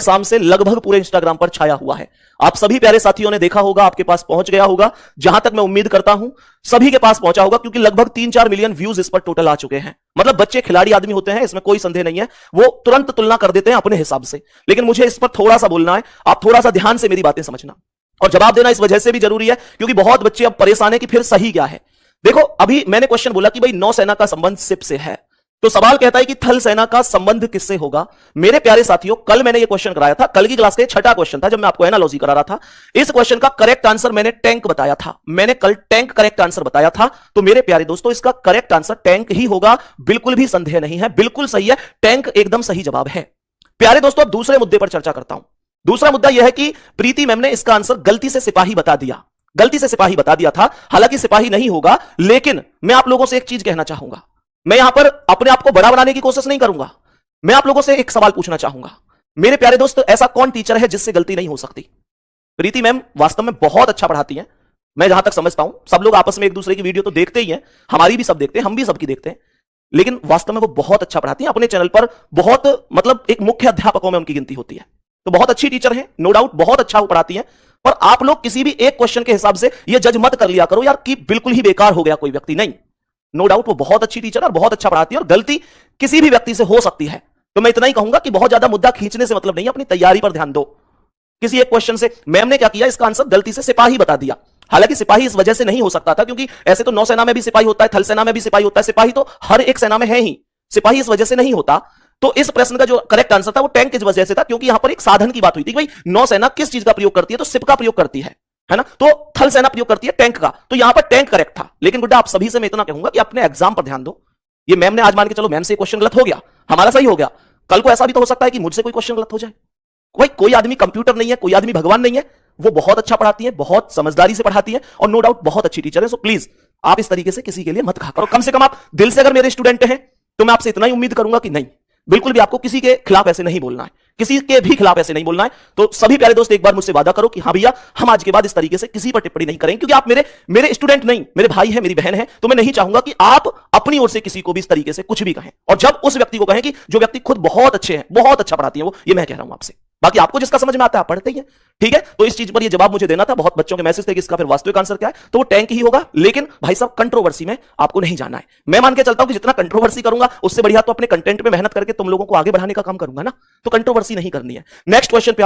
शाम से लगभग पूरे इंस्टाग्राम पर छाया हुआ है। आप सभी प्यारे साथियों ने देखा होगा, आपके पास पहुंच गया होगा, जहां तक मैं उम्मीद करता हूं सभी के पास पहुंचा होगा, क्योंकि लगभग 3-4 मिलियन व्यूज इस पर टोटल आ चुके हैं। मतलब बच्चे खिलाड़ी आदमी होते हैं, इसमें कोई संदेह नहीं है, वो तुरंत तुलना कर देते हैं अपने हिसाब से। लेकिन मुझे इस पर थोड़ा सा बोलना है, आप थोड़ा सा ध्यान से मेरी बातें समझना और जवाब देना इस वजह से भी जरूरी है क्योंकि बहुत बच्चे अब परेशान है कि फिर सही क्या है। देखो, अभी मैंने क्वेश्चन बोला कि भाई नौसेना का संबंध शिप से है, तो सवाल कहता है कि थल सेना का संबंध किससे होगा। मेरे प्यारे साथियों, कल मैंने ये क्वेश्चन कराया था, कल की क्लास का छठा क्वेश्चन था, जब मैं आपको एनालॉजी करा रहा था। इस क्वेश्चन का करेक्ट आंसर मैंने टैंक बताया था, मैंने कल टैंक करेक्ट आंसर बताया था। तो मेरे प्यारे दोस्तों, इसका करेक्ट आंसर टैंक ही होगा, बिल्कुल भी संदेह नहीं है, बिल्कुल सही है, टैंक एकदम सही जवाब है। प्यारे दोस्तों, अब दूसरे मुद्दे पर चर्चा करता हूं। दूसरा मुद्दा यह है कि प्रीति मैम ने इसका आंसर गलती से सिपाही बता दिया, गलती से सिपाही बता दिया था, हालांकि सिपाही नहीं होगा। लेकिन मैं आप लोगों से एक चीज कहना चाहूंगा, मैं यहां पर अपने आप को बड़ा बनाने की कोशिश नहीं करूंगा। मैं आप लोगों से एक सवाल पूछना चाहूंगा, मेरे प्यारे दोस्त, ऐसा कौन टीचर है जिससे गलती नहीं हो सकती? प्रीति मैम वास्तव में बहुत अच्छा पढ़ाती हैं, मैं जहां तक समझता हूं। सब लोग आपस में एक दूसरे की वीडियो तो देखते ही हैं, हमारी भी सब देखते हैं, हम भी सबकी देखते हैं, लेकिन वास्तव में वो बहुत अच्छा पढ़ाती हैं। अपने चैनल पर बहुत, मतलब एक मुख्य अध्यापकों में उनकी गिनती होती है, तो बहुत अच्छी टीचर है, नो डाउट, बहुत अच्छा वो पढ़ाती हैं। और आप लोग किसी भी एक क्वेश्चन के हिसाब से ये जज मत कर लिया करो यार कि बिल्कुल ही बेकार हो गया कोई व्यक्ति, नहीं, नो डाउट वो बहुत अच्छी टीचर और बहुत अच्छा पढ़ाती है, और गलती किसी भी व्यक्ति से हो सकती है। तो मैं इतना ही कहूंगा कि बहुत ज्यादा मुद्दा खींचने से मतलब नहीं है, अपनी तैयारी पर ध्यान दो। किसी एक क्वेश्चन से मैम ने क्या किया, इसका आंसर गलती से सिपाही बता दिया। हालांकि सिपाही इस वजह से नहीं हो सकता था क्योंकि ऐसे तो नौसेना में भी सिपाही होता है, थल सेना में भी सिपाही होता है, सिपाही तो हर एक सेना में है ही, सिपाही इस वजह से नहीं होता। तो इस प्रश्न का जो करेक्ट आंसर था वो टैंक की वजह से था, क्योंकि यहां पर एक साधन की बात हुई थी कि भाई नौसेना किस चीज का प्रयोग करती है, तो शिप का प्रयोग करती है ना, तो थल सेना प्रयोग करती है टैंक का, तो यहां पर टैंक करेक्ट था। लेकिन गुड्डा, आप सभी से मैं इतना कहूंगा कि अपने एग्जाम पर ध्यान दो। ये मैम ने आज मान के चलो मैम से क्वेश्चन गलत हो गया, हमारा सही हो गया, कल को ऐसा भी तो हो सकता है कि मुझसे कोई क्वेश्चन गलत हो जाए। कोई आदमी कंप्यूटर नहीं है, कोई आदमी भगवान नहीं है, वो बहुत अच्छा पढ़ाती है, बहुत समझदारी से पढ़ाती है और नो डाउट बहुत अच्छी टीचर है। सो प्लीज आप इस तरीके से किसी के लिए मत कहा करो, कम से कम आप दिल से अगर मेरे स्टूडेंट हैं तो मैं आपसे इतना ही उम्मीद करूंगा कि नहीं, बिल्कुल भी आपको किसी के खिलाफ ऐसे नहीं बोलना है, किसी के भी खिलाफ ऐसे नहीं बोलना है। तो सभी प्यारे दोस्त एक बार मुझसे वादा करो कि हाँ भैया, हम आज के बाद इस तरीके से किसी पर टिप्पणी नहीं करेंगे, क्योंकि आप मेरे स्टूडेंट नहीं, मेरे भाई है, मेरी बहन है, तो मैं नहीं चाहूंगा कि आप अपनी ओर से किसी को भी इस तरीके से कुछ भी कहें, और जब उस व्यक्ति को कहें कि जो व्यक्ति खुद बहुत अच्छे हैं, बहुत अच्छा पढ़ाती है वो, ये मैं कह रहा हूं आपसे। बाकी आपको जिसका समझ में आता है आप पढ़ते ही हैं, ठीक है। तो इस चीज पर ये जवाब मुझे देना था, बहुत बच्चों के मैसेज थे कि इसका फिर वास्तविक आंसर क्या है, तो वो टैंक ही होगा। लेकिन भाई साहब, कंट्रोवर्सी में आपको नहीं जाना है। मैं मान के चलता हूं कि जितना कंट्रोवर्सी करूंगा उससे बढ़िया तो अपने कंटेंट पे मेहनत करके तुम लोगों को आगे बढ़ाने का काम करूंगा ना, तो कंट्रोवर्सी नहीं करनी है। नेक्स्ट क्वेश्चन पे आओ।